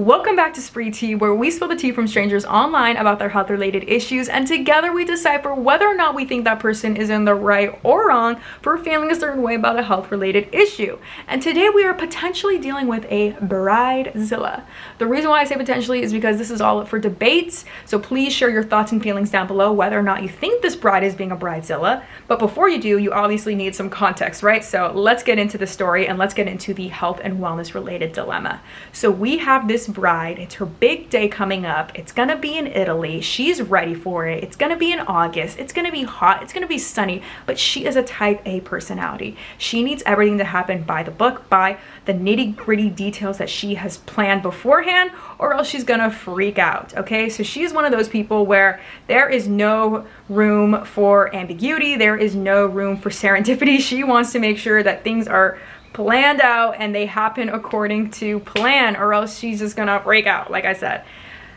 Welcome back to Spree Tea, where we spill the tea from strangers online about their health related issues, and together we decipher whether or not we think that person is in the right or wrong for feeling a certain way about a health related issue. And today we are potentially dealing with a Bridezilla. The reason why I say potentially is because this is all up for debates, so please share your thoughts and feelings down below whether or not you think this bride is being a Bridezilla. But before you do, you obviously need some context, right? So let's get into the story and let's get into the health and wellness related dilemma. So we have this bride. It's her big day coming up. It's gonna be in Italy. She's ready for it. It's gonna be in August. It's gonna be hot. It's gonna be sunny. But she is a type A personality. She needs everything to happen by the book, by the nitty-gritty details that she has planned beforehand, or else she's gonna freak out. Okay, so she's one of those people where there is no room for ambiguity. There is no room for serendipity. She wants to make sure that things are planned out and they happen according to plan, or else she's just gonna break out, like I said.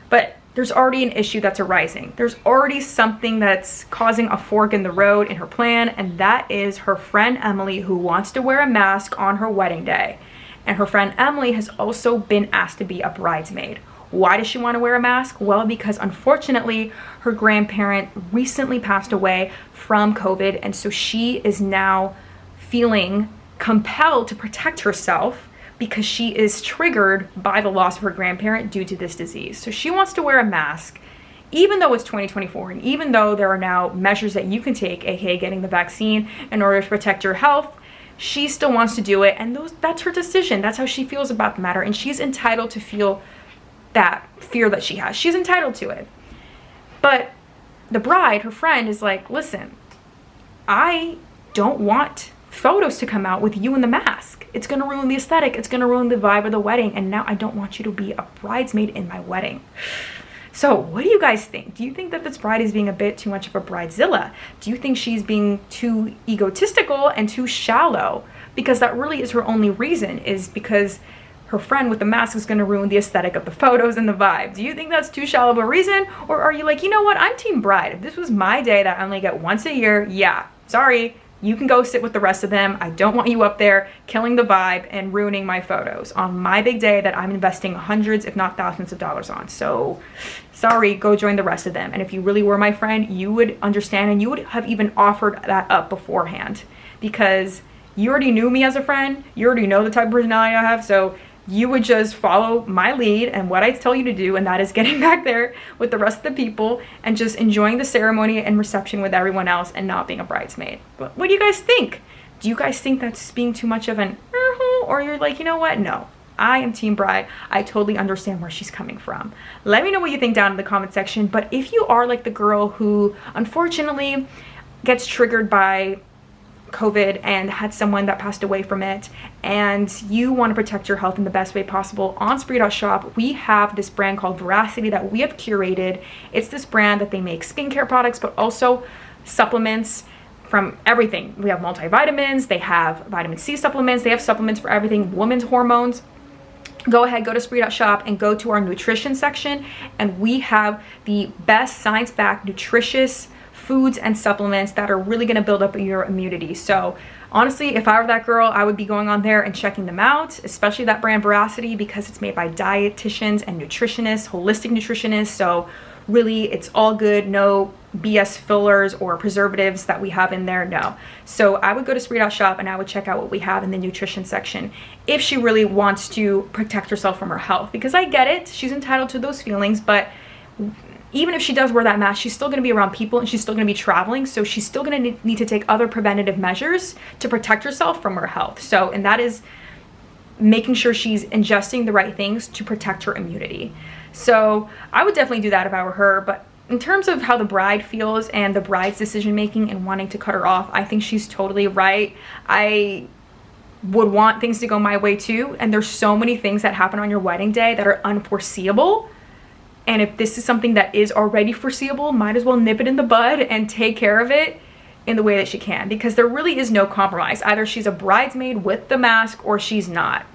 But there's already an issue that's arising. There's already something that's causing a fork in the road in her plan, and that is her friend Emily, who wants to wear a mask on her wedding day. And her friend Emily has also been asked to be a bridesmaid. Why does she want to wear a mask? Well, because unfortunately her grandparent recently passed away from COVID, and so she is now feeling compelled to protect herself because she is triggered by the loss of her grandparent due to this disease. So she wants to wear a mask, even though it's 2024, and even though there are now measures that you can take, aka getting the vaccine, in order to protect your health. She still wants to do it, and that's her decision. That's how she feels about the matter, and she's entitled to feel that fear that she has. She's entitled to it. But the bride, her friend, is like, listen, I don't want photos to come out with you in the mask. It's gonna ruin the aesthetic. It's gonna ruin the vibe of the wedding. And now I don't want you to be a bridesmaid in my wedding. So what do you guys think? Do you think that this bride is being a bit too much of a bridezilla? Do you think she's being too egotistical and too shallow? Because that really is her only reason, is because her friend with the mask is gonna ruin the aesthetic of the photos and the vibe. Do you think that's too shallow of a reason? Or are you like, you know what, I'm team bride. If this was my day that I only get once a year, yeah, sorry. You can go sit with the rest of them. I don't want you up there killing the vibe and ruining my photos on my big day that I'm investing hundreds, if not thousands of dollars on. So sorry, go join the rest of them. And if you really were my friend, you would understand, and you would have even offered that up beforehand, because you already knew me as a friend. You already know the type of personality I have. So you would just follow my lead and what I tell you to do, and that is getting back there with the rest of the people and just enjoying the ceremony and reception with everyone else and not being a bridesmaid. But what do you guys think? Do you guys think that's being too much of an or you're like, you know what? No, I am team bride. I totally understand where she's coming from. Let me know what you think down in the comment section. But if you are like the girl who unfortunately gets triggered by COVID and had someone that passed away from it, and you want to protect your health in the best way possible, on Spree.shop we have this brand called Veracity that we have curated. It's this brand that they make skincare products but also supplements from everything. We have multivitamins, they have vitamin C supplements, they have supplements for everything, women's hormones. Go ahead, go to Spree.shop and go to our nutrition section, and we have the best science-backed nutritious foods and supplements that are really going to build up your immunity. So honestly, if I were that girl, I would be going on there and checking them out, especially that brand Veracity, because it's made by dietitians and nutritionists, holistic nutritionists. So really, it's all good. No BS fillers or preservatives that we have in there. No. So I would go to Spree.shop and I would check out what we have in the nutrition section if she really wants to protect herself from her health, because I get it. She's entitled to those feelings, but even if she does wear that mask, she's still going to be around people and she's still going to be traveling. So she's still going to need to take other preventative measures to protect herself from her health. So, and that is making sure she's ingesting the right things to protect her immunity. So I would definitely do that if I were her. But in terms of how the bride feels and the bride's decision making and wanting to cut her off, I think she's totally right. I would want things to go my way too. And there's so many things that happen on your wedding day that are unforeseeable. And if this is something that is already foreseeable, might as well nip it in the bud and take care of it in the way that she can, because there really is no compromise. Either she's a bridesmaid with the mask or she's not.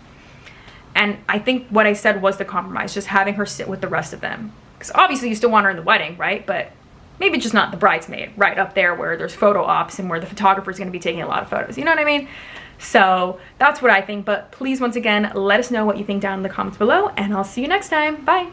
And I think what I said was the compromise, just having her sit with the rest of them. Because obviously you still want her in the wedding, right? But maybe just not the bridesmaid right up there where there's photo ops and where the photographer is going to be taking a lot of photos. You know what I mean? So that's what I think. But please, once again, let us know what you think down in the comments below, and I'll see you next time. Bye.